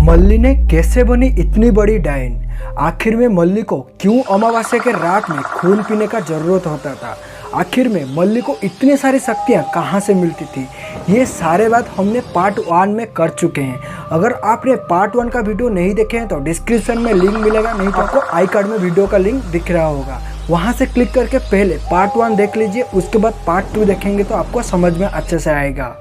मल्ली ने कैसे बनी इतनी बड़ी डायन? आखिर में मल्ली को क्यों अमावस्या के रात में खून पीने का जरूरत होता था? आखिर में मल्ली को इतनी सारी शक्तियाँ कहाँ से मिलती थी? ये सारे बात हमने पार्ट 1 में कर चुके हैं। अगर आपने पार्ट 1 का वीडियो नहीं देखे हैं तो डिस्क्रिप्शन में लिंक मिलेगा, नहीं तो आपको आई कार्ड में वीडियो का लिंक दिख रहा होगा, वहाँ से क्लिक करके पहले पार्ट 1 देख लीजिए, उसके बाद पार्ट 2 देखेंगे तो आपको समझ में अच्छे से आएगा।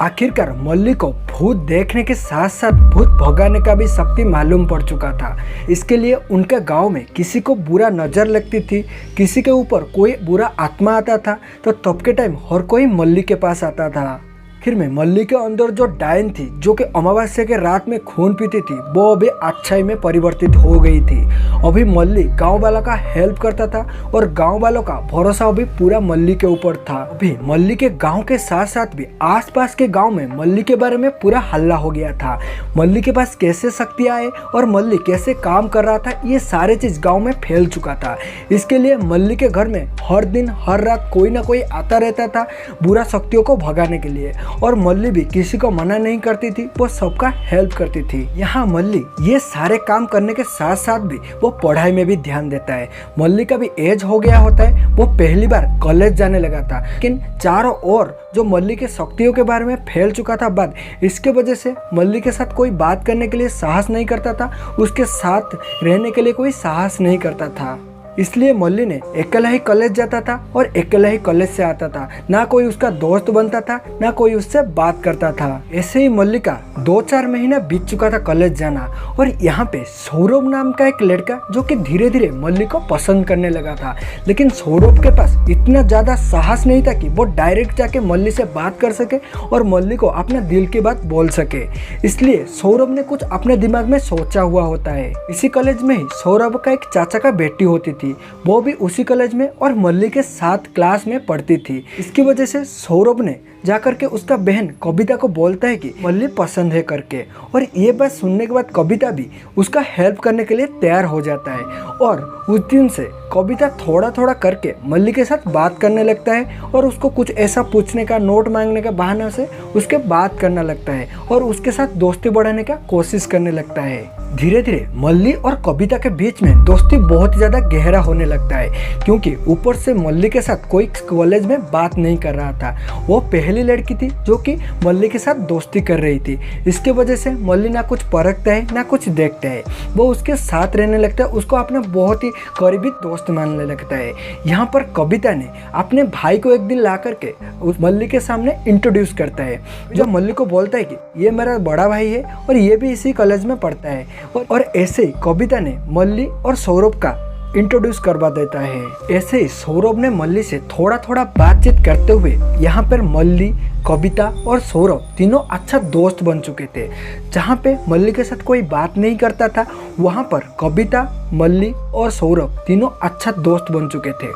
आखिरकार मल्ली को भूत देखने के साथ साथ भूत भगाने का भी शक्ति मालूम पड़ चुका था। इसके लिए उनके गांव में किसी को बुरा नज़र लगती थी, किसी के ऊपर कोई बुरा आत्मा आता था तो तब के टाइम हर कोई मल्ली के पास आता था। आखिर में मल्ली के अंदर जो डायन थी, जो कि अमावस्या के रात में खून पीती थी, वो अभी अच्छाई में परिवर्तित हो गई थी। अभी मल्ली गांव वालों का हेल्प करता था और गांव वालों का भरोसा अभी पूरा मल्ली के ऊपर था। अभी मल्ली के गांव के साथ साथ भी आसपास के गांव में मल्ली के बारे में पूरा हल्ला हो गया था। मल्ली के पास कैसे शक्तियाँ आए और मल्ली कैसे काम कर रहा था, ये सारे चीज़ गाँव में फैल चुका था। इसके लिए मल्ली के घर में हर दिन हर रात कोई ना कोई आता रहता था बुरा शक्तियों को भगाने के लिए, और मल्ली भी किसी को मना नहीं करती थी, वो सबका हेल्प करती थी। यहाँ मल्ली ये सारे काम करने के साथ साथ भी वो पढ़ाई में भी ध्यान देता है। मल्ली का भी एज हो गया होता है, वो पहली बार कॉलेज जाने लगा था, लेकिन चारों ओर जो मल्ली के शक्तियों के बारे में फैल चुका था बात, इसके वजह से मल्ली के साथ कोई बात करने के लिए साहस नहीं करता था, उसके साथ रहने के लिए कोई साहस नहीं करता था। इसलिए मल्ली ने अकेला ही कॉलेज जाता था और अकेला ही कॉलेज से आता था। ना कोई उसका दोस्त बनता था, ना कोई उससे बात करता था। ऐसे ही मल्ली का 2-4 महीना बीत चुका था कॉलेज जाना, और यहाँ पे सौरभ नाम का एक लड़का जो कि धीरे धीरे मल्ली को पसंद करने लगा था। लेकिन सौरभ के पास इतना ज़्यादा साहस नहीं था कि वो डायरेक्ट जाके मल्ली से बात कर सके और मल्ली को अपना दिल की बात बोल सके। इसलिए सौरभ ने कुछ अपने दिमाग में सोचा हुआ होता है। इसी कॉलेज में ही सौरभ का एक चाचा का बेटी होती थी, वो भी उसी कॉलेज में और मल्ली के साथ क्लास में पढ़ती थी। इसकी वजह से सौरभ ने जाकर के उसका बहन कविता को बोलता है कि मल्ली पसंद है करके, और ये बात सुनने के बाद कविता भी उसका हेल्प करने के लिए तैयार हो जाता है। और उस दिन से कविता थोड़ा थोड़ा करके मल्ली के साथ बात करने लगता है और उसको कुछ ऐसा पूछने का, नोट मांगने का बहाना से उसके बात करना लगता है और उसके साथ दोस्ती बढ़ाने का कोशिश करने लगता है। धीरे धीरे मल्ली और कविता के बीच में दोस्ती बहुत ही ज़्यादा गहरा होने लगता है, क्योंकि ऊपर से मल्ली के साथ कोई कॉलेज में बात नहीं कर रहा था। वो पहली लड़की थी जो कि मल्ली के साथ दोस्ती कर रही थी। इसके वजह से मल्ली ना कुछ परखता है ना कुछ देखता है, वो उसके साथ रहने लगता है, उसको अपना बहुत ही करीबी दोस्त मानने लगता है। यहाँ पर कविता ने अपने भाई को एक दिन ला करके उस मल्ली के सामने इंट्रोड्यूस करता है, जो मल्ली को बोलता है कि ये मेरा बड़ा भाई है और ये भी इसी कॉलेज में पढ़ता है। और ऐसे ही कविता ने मल्ली और सौरभ का इंट्रोड्यूस करवा देता है। ऐसे ही सौरभ ने मल्ली से थोड़ा थोड़ा बातचीत करते हुए यहाँ पर मल्ली, कविता और सौरभ तीनों अच्छा दोस्त बन चुके थे। जहाँ पे मल्ली के साथ कोई बात नहीं करता था, वहाँ पर कविता, मल्ली और सौरभ तीनों अच्छा दोस्त बन चुके थे।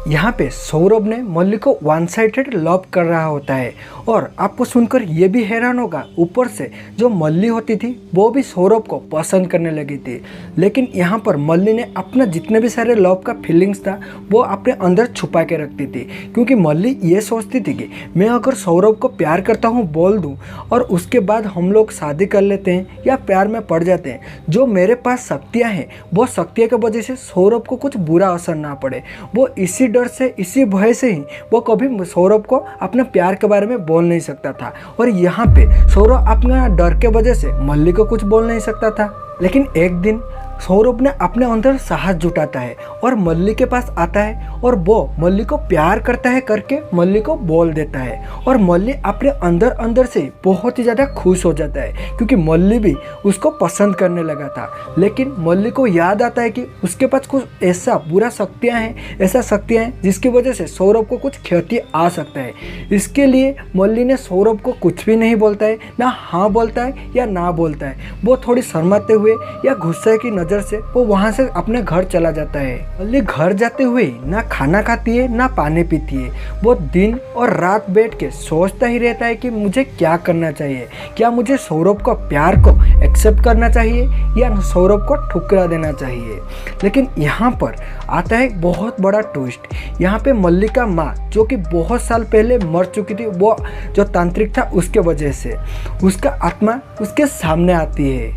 यहाँ पे सौरभ ने मल्ली को वन साइडेड लव कर रहा होता है, और आपको सुनकर ये भी हैरान होगा, ऊपर से जो मल्ली होती थी वो भी सौरभ को पसंद करने लगी थी। लेकिन यहाँ पर मल्ली ने अपना जितने भी सारे लव का फीलिंग्स था वो अपने अंदर छुपा के रखती थी, क्योंकि मल्ली ये सोचती थी कि मैं अगर सौरभ को प्यार करता हूँ बोल दूँ और उसके बाद हम लोग शादी कर लेते हैं या प्यार में पड़ जाते हैं, जो मेरे पास शक्तियाँ हैं वो शक्तियाँ की वजह से सौरभ को कुछ बुरा असर ना पड़े। वो इसी डर से, इसी भय से ही वो कभी सौरभ को अपने प्यार के बारे में बोल नहीं सकता था। और यहाँ पे सौरभ अपना डर के वजह से मल्ली को कुछ बोल नहीं सकता था। लेकिन एक दिन सौरभ ने अपने अंदर साहस जुटाता है और मल्ली के पास आता है, और वो मल्ली को प्यार करता है करके मल्ली को बोल देता है। और मल्ली अपने अंदर अंदर से बहुत ही ज़्यादा खुश हो जाता है, क्योंकि मल्ली भी उसको पसंद करने लगा था। लेकिन मल्ली को याद आता है कि उसके पास कुछ ऐसा बुरा शक्तियाँ हैं, ऐसा शक्तियाँ हैं जिसकी वजह से सौरभ को कुछ क्षति आ सकता है। इसके लिए मल्ली ने सौरभ को कुछ भी नहीं बोलता है, ना हाँ बोलता है या ना बोलता है। वो थोड़ी शर्माते हुए या गुस्से की नज़र से वो वहां से अपने घर चला जाता है। मल्ली घर जाते हुए ना खाना खाती है ना पानी पीती है। वो दिन और रात बैठ के सोचता ही रहता है कि मुझे क्या करना चाहिए, क्या मुझे सौरभ को प्यार को एक्सेप्ट करना चाहिए या सौरभ को ठुकरा देना चाहिए। लेकिन यहाँ पर आता है एक बहुत बड़ा ट्विस्ट। यहाँ पे मल्ली का माँ, जो कि बहुत साल पहले मर चुकी थी, वो जो तांत्रिक था उसके वजह से उसका आत्मा उसके सामने आती है।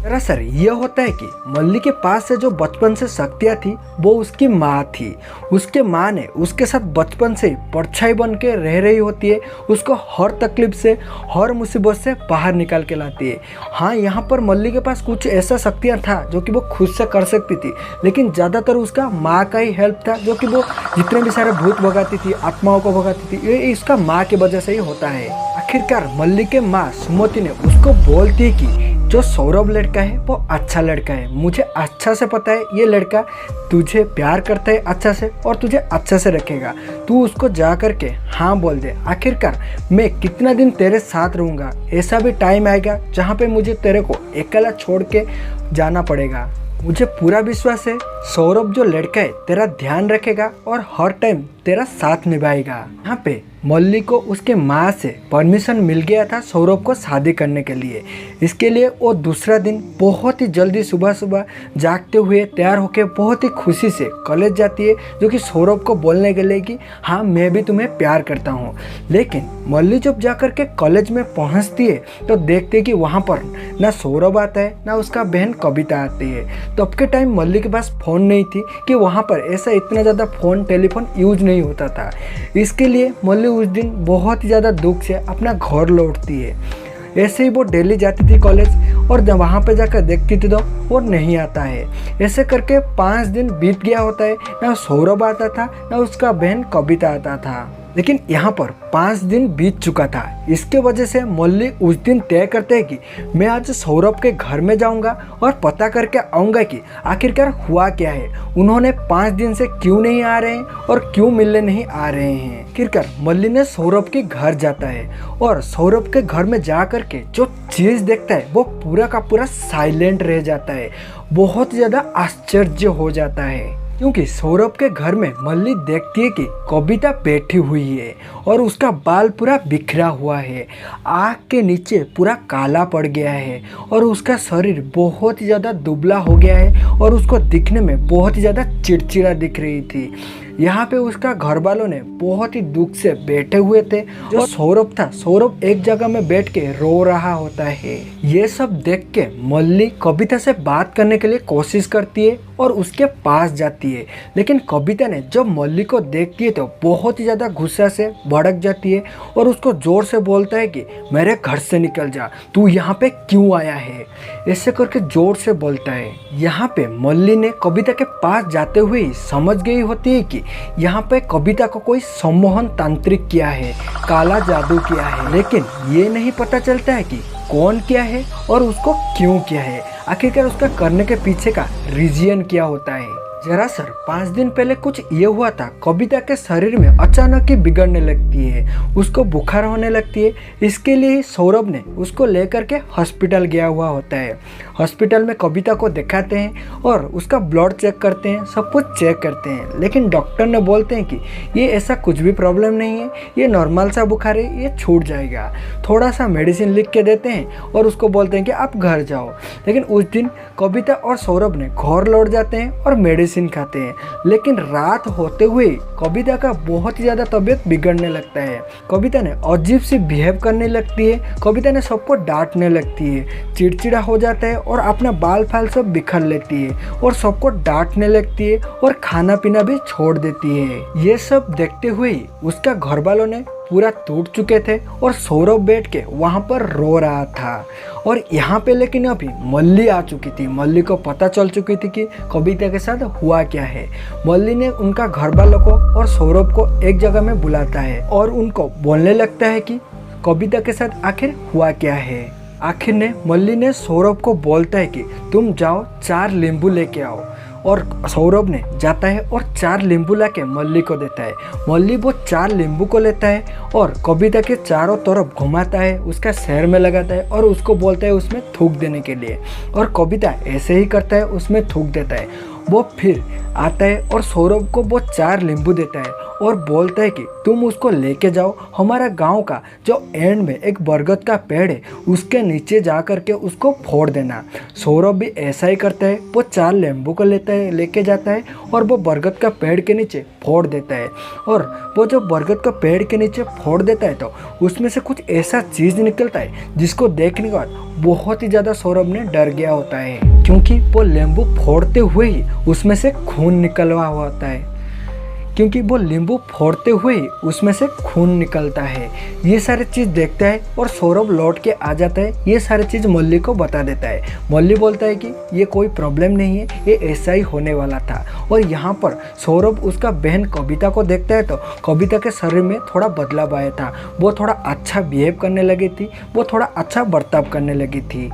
दरअसल ये होता है कि मल्ली के पास से जो बचपन से शक्तियाँ थी वो उसकी माँ थी। उसके माँ ने उसके साथ बचपन से परछाई बन के रह रही होती है, उसको हर तकलीफ से, हर मुसीबत से बाहर निकाल के लाती है। हाँ, यहाँ पर मल्ली के पास कुछ ऐसा शक्तियाँ था जो कि वो खुद से कर सकती थी, लेकिन ज़्यादातर उसका माँ का ही हेल्प था, जो कि वो जितने भी सारे भूत भगाती थी, आत्माओं को भगाती थी, ये इसका माँ की वजह से ही होता है। आखिरकार मल्ली के माँ सुमति ने उसको बोलती है कि जो सौरभ लड़का है वो अच्छा लड़का है, मुझे अच्छा से पता है ये लड़का तुझे प्यार करता है अच्छा से और तुझे अच्छा से रखेगा, तू उसको जा कर के हाँ बोल दे। आखिरकार मैं कितना दिन तेरे साथ रहूँगा, ऐसा भी टाइम आएगा जहाँ पे मुझे तेरे को अकेला छोड़ के जाना पड़ेगा। मुझे पूरा विश्वास है सौरभ जो लड़का है तेरा ध्यान रखेगा और हर टाइम तेरा साथ निभाएगा। यहाँ पे मल्ली को उसके माँ से परमिशन मिल गया था सौरभ को शादी करने के लिए। इसके लिए वो दूसरा दिन बहुत ही जल्दी सुबह सुबह जागते हुए तैयार होकर बहुत ही खुशी से कॉलेज जाती है, जो कि सौरभ को बोलने के लिए कि हाँ मैं भी तुम्हें प्यार करता हूँ। लेकिन मल्ली जब जाकर के कॉलेज में पहुँचती है तो देखते है कि वहाँ पर ना सौरभ आता है ना उसका बहन कविता आती है। तब के टाइम मल्ली के पास फ़ोन नहीं थी कि वहाँ पर ऐसा इतना ज़्यादा फ़ोन टेलीफोन यूज नहीं होता था। इसके लिए मल्ली उस दिन बहुत ही ज़्यादा दुख से अपना घर लौटती है। ऐसे ही वो डेली जाती थी कॉलेज और जब वहाँ पे जाकर देखती थी तो वो नहीं आता है। ऐसे करके 5 दिन बीत गया होता है, ना सौरभ आता था ना उसका बहन कविता आता था। लेकिन यहाँ पर 5 दिन बीत चुका था। इसके वजह से मल्ली उस दिन तय करते हैं कि मैं आज सौरभ के घर में जाऊंगा और पता करके आऊँगा कि आखिरकार हुआ क्या है, उन्होंने 5 दिन से क्यों नहीं आ रहे हैं और क्यों मिलने नहीं आ रहे हैं। आखिरकार मल्ली ने सौरभ के घर जाता है और सौरभ के घर में जा कर के जो चीज़ देखता है वो पूरा का पूरा साइलेंट रह जाता है, बहुत ज़्यादा आश्चर्य हो जाता है। क्योंकि सौरभ के घर में मल्ली देखती है कि कविता बैठी हुई है और उसका बाल पूरा बिखरा हुआ है, आँख के नीचे पूरा काला पड़ गया है और उसका शरीर बहुत ही ज़्यादा दुबला हो गया है और उसको दिखने में बहुत ही ज़्यादा चिड़चिड़ा दिख रही थी। यहाँ पे उसका घर वालों ने बहुत ही दुख से बैठे हुए थे। जो सौरभ था, सौरभ एक जगह में बैठ के रो रहा होता है। ये सब देख के मल्ली कविता से बात करने के लिए कोशिश करती है और उसके पास जाती है, लेकिन कविता ने जब मल्ली को देखती है तो बहुत ही ज़्यादा गुस्सा से भड़क जाती है और उसको ज़ोर से बोलता है कि मेरे घर से निकल जा, तू यहाँ पे क्यों आया है, ऐसे करके ज़ोर से बोलता है। यहाँ पे मल्ली ने कविता के पास जाते हुए ही समझ गई होती है कि यहाँ पे कविता को कोई सम्मोहन तांत्रिक किया है, काला जादू किया है, लेकिन ये नहीं पता चलता है कि कौन किया है और उसको क्यों किया है, आखिरकार उसका करने के पीछे का रीजन क्या होता है। दरअसल 5 दिन पहले कुछ ये हुआ था, कविता के शरीर में अचानक ही बिगड़ने लगती है, उसको बुखार होने लगती है। इसके लिए ही सौरभ ने उसको लेकर के हॉस्पिटल गया हुआ होता है। हॉस्पिटल में कविता को दिखाते हैं और उसका ब्लड चेक करते हैं, सब कुछ चेक करते हैं, लेकिन डॉक्टर ने बोलते हैं कि ये ऐसा कुछ भी प्रॉब्लम नहीं है, ये नॉर्मल सा बुखार है, ये छूट जाएगा। थोड़ा सा मेडिसिन लिख के देते हैं और उसको बोलते हैं कि आप घर जाओ। लेकिन उस दिन कविता और सौरभ ने घर लौट जाते हैं और मेडिसिन खाते हैं, लेकिन रात होते हुए कविता का बहुत ही ज़्यादा तबीयत बिगड़ने लगता है। कविता ने अजीब सी बिहेव करने लगती है, कविता ने सबको डांटने लगती है, चिड़चिड़ा हो जाता है और अपना बाल फाल सब बिखर लेती है और सबको डांटने लगती है और खाना पीना भी छोड़ देती है। ये सब देखते हुए उसका घर वालों ने पूरा टूट चुके थे और सौरभ बैठ के वहाँ पर रो रहा था। और यहाँ पे लेकिन अभी मल्ली आ चुकी थी, मल्ली को पता चल चुकी थी कि कविता के साथ हुआ क्या है। मल्ली ने उनका घर वालों को और सौरभ को एक जगह में बुलाता है और उनको बोलने लगता है कि कविता के साथ आखिर हुआ क्या है। आखिर ने मल्ली ने सौरभ को बोलता है कि तुम जाओ 4 नींबू लेके आओ, और सौरभ ने जाता है और 4 नींबू लाके मल्ली को देता है। मल्ली वो 4 नींबू को लेता है और कविता के चारों तरफ घुमाता है, उसका सिर में लगाता है और उसको बोलता है उसमें थूक देने के लिए, और कविता ऐसे ही करता है, उसमें थूक देता है। वो फिर आता है और सौरभ को वो 4 नींबू देता है और बोलता है कि तुम उसको लेके जाओ हमारा गांव का जो एंड में एक बरगद का पेड़ है उसके नीचे जा करके उसको फोड़ देना। सौरभ भी ऐसा ही करता है, वो 4 लेम्बू को लेके जाता है और वो बरगद का पेड़ के नीचे फोड़ देता है। और वो जो बरगद का पेड़ के नीचे फोड़ देता है तो उसमें से कुछ ऐसा चीज़ निकलता है जिसको देखने के बाद बहुत ही ज़्यादा सौरभ ने डर गया होता है, क्योंकि वो नींबू फोड़ते हुए ही उसमें से खून निकलवा हुआ होता है। ये सारी चीज़ देखता है और सौरभ लौट के आ जाता है, ये सारी चीज़ मल्ली को बता देता है। मल्ली बोलता है कि ये कोई प्रॉब्लम नहीं है, ये ऐसा ही होने वाला था। और यहाँ पर सौरभ उसका बहन कविता को देखता है तो कविता के शरीर में थोड़ा बदलाव आया था, वो थोड़ा अच्छा बिहेव करने लगी थी, वो थोड़ा अच्छा बर्ताव करने लगी थी।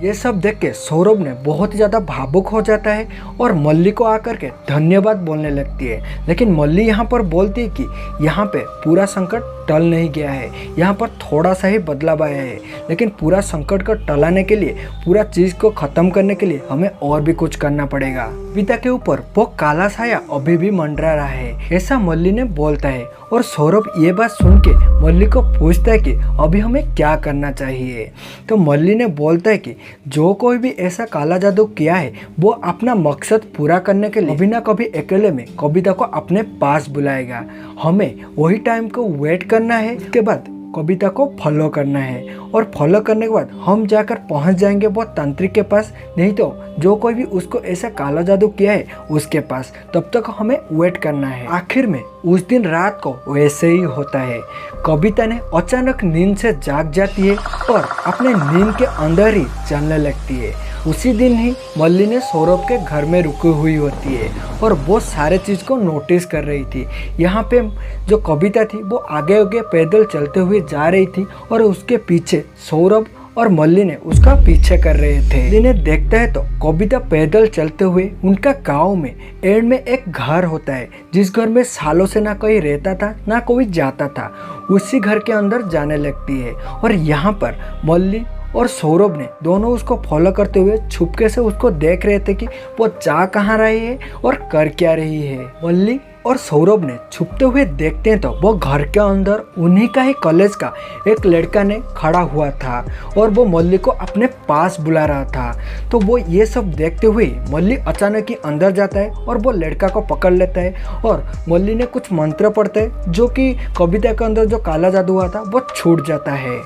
ये सब देख के सौरभ ने बहुत ज़्यादा भावुक हो जाता है और मल्ली को आकर के धन्यवाद बोलने लगती है। लेकिन मल्ली यहाँ पर बोलती है कि यहाँ पे पूरा संकट टल नहीं गया है, यहाँ पर थोड़ा सा ही बदलाव आया है, लेकिन पूरा संकट को टलाने के लिए, पूरा चीज़ को ख़त्म करने के लिए हमें और भी कुछ करना पड़ेगा। पिता के ऊपर वो काला साया अभी भी मंडरा रहा है, ऐसा मल्ली ने बोलता है। और सौरभ ये बात सुन के मल्ली को पूछता है कि अभी हमें क्या करना चाहिए। तो मल्ली ने बोलता है कि जो कोई भी ऐसा काला जादू किया है वो अपना मकसद पूरा करने के लिए कभी ना कभी अकेले में कविता को अपने पास बुलाएगा। हमें वही टाइम को वेट करना है, उसके बाद कविता को फॉलो करना है और फॉलो करने के बाद हम जाकर पहुंच जाएंगे वो तांत्रिक के पास, नहीं तो जो कोई भी उसको ऐसा काला जादू किया है उसके पास। तब तक हमें वेट करना है। आखिर में उस दिन रात को वैसे ही होता है। कविता ने अचानक नींद से जाग जाती है और अपने नींद के अंदर ही चलने लगती है। उसी दिन ही मल्ली ने सौरभ के घर में रुकी हुई होती है और वो सारे चीज़ को नोटिस कर रही थी। यहाँ पे जो कविता थी वो आगे आगे पैदल चलते हुए जा रही थी और उसके पीछे सौरभ और मल्ली ने उसका पीछे कर रहे थे। मल्ली ने देखता है तो कविता पैदल चलते हुए उनका गांव में एंड में एक घर होता है, जिस घर में सालों से ना कोई रहता था ना कोई जाता था, उसी घर के अंदर जाने लगती है। और यहाँ पर मल्ली और सौरभ ने दोनों उसको फॉलो करते हुए छुपके से उसको देख रहे थे कि वो जा कहाँ रही है और कर क्या रही है। मल्ली और सौरभ ने छुपते हुए देखते हैं तो वो घर के अंदर उन्हीं का ही कॉलेज का एक लड़का ने खड़ा हुआ था और वो मल्ली को अपने पास बुला रहा था। तो वो ये सब देखते हुए मल्ली अचानक ही अंदर जाता है और वो लड़का को पकड़ लेता है और मल्ली ने कुछ मंत्र पढ़ते हैं, जो कि कविता के अंदर जो काला जादू हुआ था वो छूट जाता है।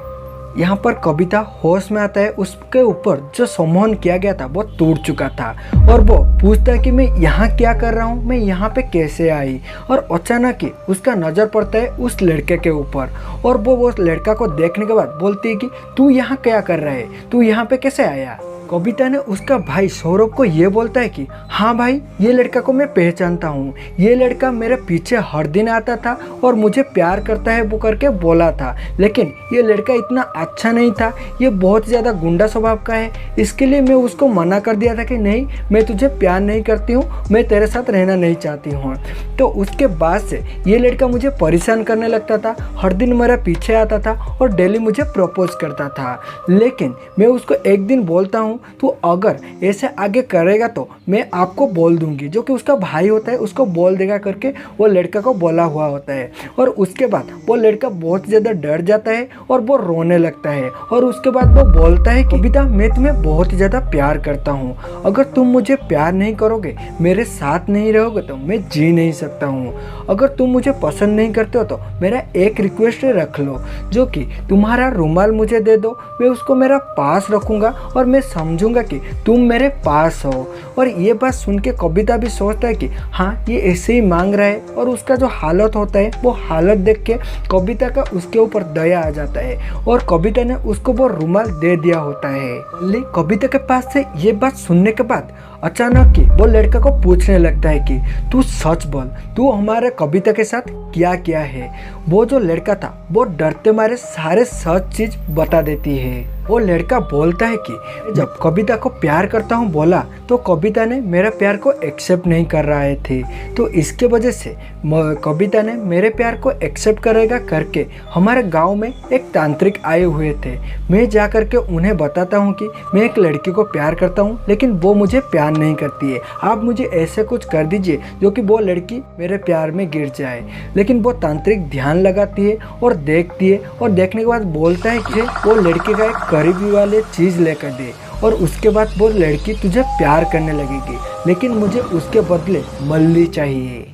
यहाँ पर कविता होश में आता है, उसके ऊपर जो सम्मोहन किया गया था वो टूट चुका था और वो पूछता है कि मैं यहाँ क्या कर रहा हूँ, मैं यहाँ पे कैसे आई। और अचानक ही उसका नज़र पड़ता है उस लड़के के ऊपर और वो लड़का को देखने के बाद बोलती है कि तू यहाँ क्या कर रहा है, तू यहाँ पे कैसे आया। कविता ने उसका भाई सौरभ को ये बोलता है कि हाँ भाई, ये लड़का को मैं पहचानता हूँ, ये लड़का मेरे पीछे हर दिन आता था और मुझे प्यार करता है वो करके बोला था, लेकिन ये लड़का इतना अच्छा नहीं था, ये बहुत ज़्यादा गुंडा स्वभाव का है, इसके लिए मैं उसको मना कर दिया था कि नहीं, मैं तुझे प्यार नहीं करती हूँ, मैं तेरे साथ रहना नहीं चाहती हूँ। तो उसके बाद से ये लड़का मुझे परेशान करने लगता था, हर दिन मेरा पीछे आता था और डेली मुझे प्रपोज करता था। लेकिन मैं उसको एक दिन बोलता हूँ तो अगर ऐसे आगे करेगा तो मैं आपको बोल दूंगी, जो कि उसका भाई होता है उसको बोल देगा करके वो लड़का को बोला हुआ होता है। और उसके बाद वो लड़का बहुत ज़्यादा डर जाता है और वो रोने लगता है और उसके बाद वो बोलता है कि कविता, मैं तुम्हें बहुत ही ज़्यादा प्यार करता हूँ, अगर तुम मुझे प्यार नहीं करोगे, मेरे साथ नहीं रहोगे तो मैं जी नहीं सकता हूँ। अगर तुम मुझे पसंद नहीं करते हो तो मेरा एक रिक्वेस्ट रख लो, जो कि तुम्हारा रुमाल मुझे दे दो, मैं उसको मेरा पास रखूँगा और मैं समझूंगा कि तुम मेरे पास हो। और ये बात सुन के कविता भी सोचता है कि हाँ, ये ऐसे ही मांग रहा है और उसका जो हालत होता है वो हालत देख के कविता का उसके ऊपर दया आ जाता है और कविता ने उसको वो रुमाल दे दिया होता है। लेकिन कविता के पास से ये बात सुनने के बाद अचानक ही वो लड़का को पूछने लगता है कि तू सच बोल, तू हमारे कविता के साथ क्या किया है। वो जो लड़का था वो डरते मारे सारे सच चीज बता देती है। वो लड़का बोलता है कि जब कविता को प्यार करता हूँ बोला तो कविता ने मेरा प्यार को एक्सेप्ट नहीं कर रहे थे, तो इसके वजह से कविता ने मेरे प्यार को एक्सेप्ट करेगा करके हमारे गांव में एक तांत्रिक आए हुए थे। मैं जा कर के उन्हें बताता हूँ कि मैं एक लड़की को प्यार करता हूँ, लेकिन वो मुझे प्यार ध्यान नहीं करती है। आप मुझे ऐसे कुछ कर दीजिए जो कि वो लड़की मेरे प्यार में गिर जाए। लेकिन वो तांत्रिक ध्यान लगाती है और देखती है और देखने के बाद बोलता है कि वो लड़के का एक करीबी वाले चीज़ लेकर दे और उसके बाद वो लड़की तुझे प्यार करने लगेगी, लेकिन मुझे उसके बदले मल्ली चाहिए।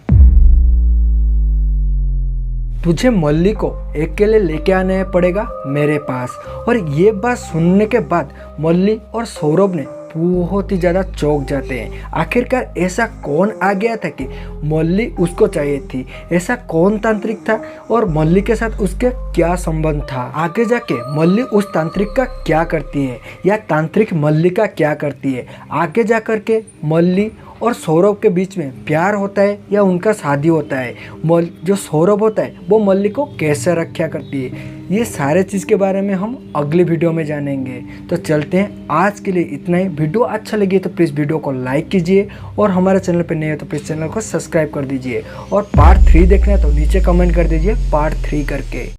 तुझे मल्ली को अकेले लेके आना पड़ेगा मेरे पास। और ये बात सुनने के बाद मल्ली और सौरभ ने बहुत ही ज़्यादा चौंक जाते हैं। आखिरकार ऐसा कौन आ गया था कि मल्ली उसको चाहिए थी? ऐसा कौन तांत्रिक था और मल्ली के साथ उसके क्या संबंध था? आगे जाके मल्ली उस तांत्रिक का क्या करती है या तांत्रिक मल्ली का क्या करती है? आगे जाकर के मल्ली और सौरभ के बीच में प्यार होता है या उनका शादी होता है? जो सौरभ होता है वो मल्ली को कैसे रक्षा करती है? ये सारे चीज़ के बारे में हम अगली वीडियो में जानेंगे। तो चलते हैं, आज के लिए इतना ही। वीडियो अच्छा लगे तो प्लीज़ वीडियो को लाइक कीजिए और हमारे चैनल पर नए हो तो प्लीज़ चैनल को सब्सक्राइब कर दीजिए। और पार्ट 3 देखना है तो नीचे कमेंट कर दीजिए पार्ट 3 करके।